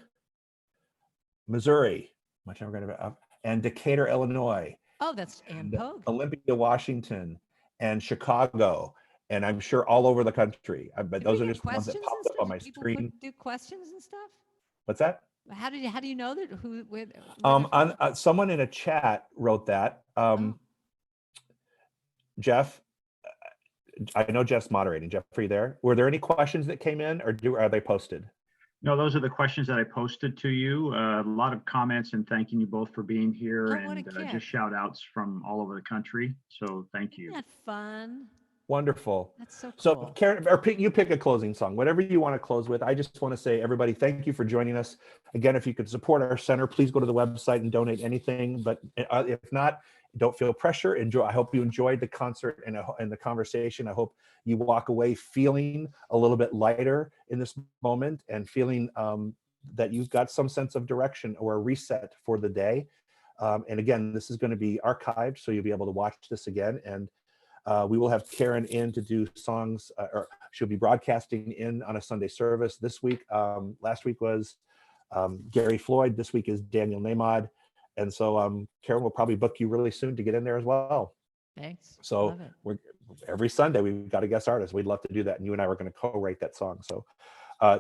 Missouri, which I'm going to, and Decatur, Illinois, Oh, that's Ann and Pogue. Olympia, Washington, and Chicago, and I'm sure all over the country. But Did those we are get just the ones that questions and popped up stuff? on my Did people screen. do questions and stuff? What's that? How do you know that who where they're On someone in a chat wrote that. Oh. Jeff, I know Jeff's moderating. Jeff, are you there? Were there any questions that came in, or are they posted? No, those are the questions that I posted to you. A lot of comments and thanking you both for being here, Oh, what a and kick. just shout outs from all over the country. So thank you. Isn't that fun? Wonderful. That's so So cool. Karen, you pick a closing song, whatever you want to close with. I just want to say, everybody, thank you for joining us. Again, if you could support our center, please go to the website and donate anything. But if not, don't feel pressure. Enjoy. I hope you enjoyed the concert and the conversation. I hope you walk away feeling a little bit lighter in this moment and feeling that you've got some sense of direction or a reset for the day. And again, this is going to be archived, so you'll be able to watch this again. And we will have Karen in to do songs, or she'll be broadcasting in on a Sunday service this week. Last week was Gary Floyd. This week is Daniel Namod. And so Karen will probably book you really soon to get in there as well. Thanks. So Love it. every Sunday we've got a guest artist. We'd love to do that. And you and I were going to co-write that song. So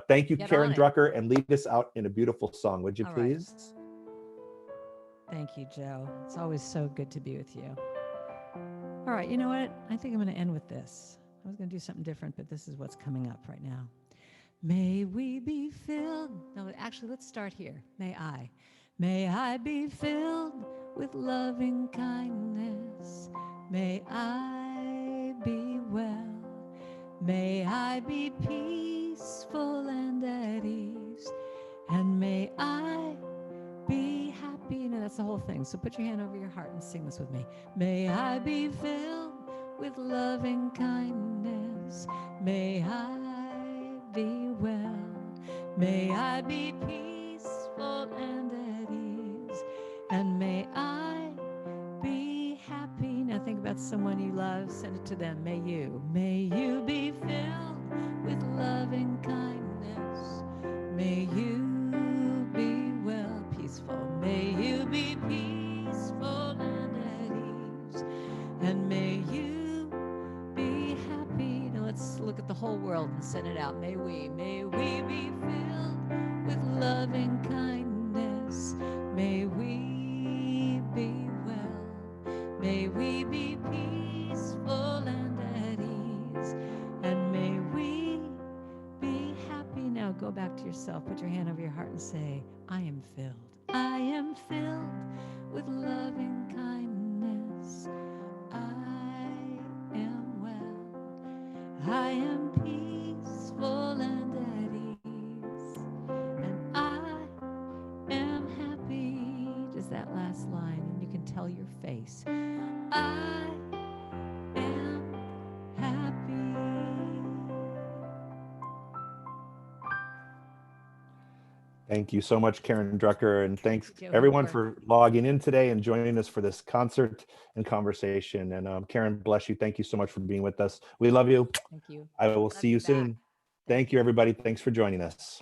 thank you, Get Karen on it. Drucker, and lead us out in a beautiful song, would you All right. please? Thank you, Joe. It's always so good to be with you. All right, you know what? I think I'm going to end with this. I was going to do something different, but this is what's coming up right now. May we be filled. No, actually, let's start here. May I be filled with loving kindness. May I be well. May I be peaceful and at ease. And may I be happy. No, that's the whole thing. So put your hand over your heart and sing this with me. May I be filled with loving kindness. May I be well. May I be peaceful and at ease. And may I be happy. Now think about someone you love. Send it to them. May you be filled with loving kindness. May you be well, peaceful. May you be peaceful and at ease. And may you be happy. Now let's look at the whole world and send it out. May we be filled with loving kindness. May we be well. May we be peaceful and at ease. And may we be happy. Now go back to yourself. Put your hand over your heart and say, I am filled. I am filled with loving kindness. I am well. I am peaceful and at ease. And I am happy. Just that last line, and you can tell your face. I am happy. Thank you so much, Karen Drucker, and thanks Joe everyone Hooper. for logging in today and joining us for this concert and conversation. And Karen, bless you. Thank you so much for being with us. We love you. Thank you. I will Love see you you back. soon. Thank you, everybody. Thanks for joining us.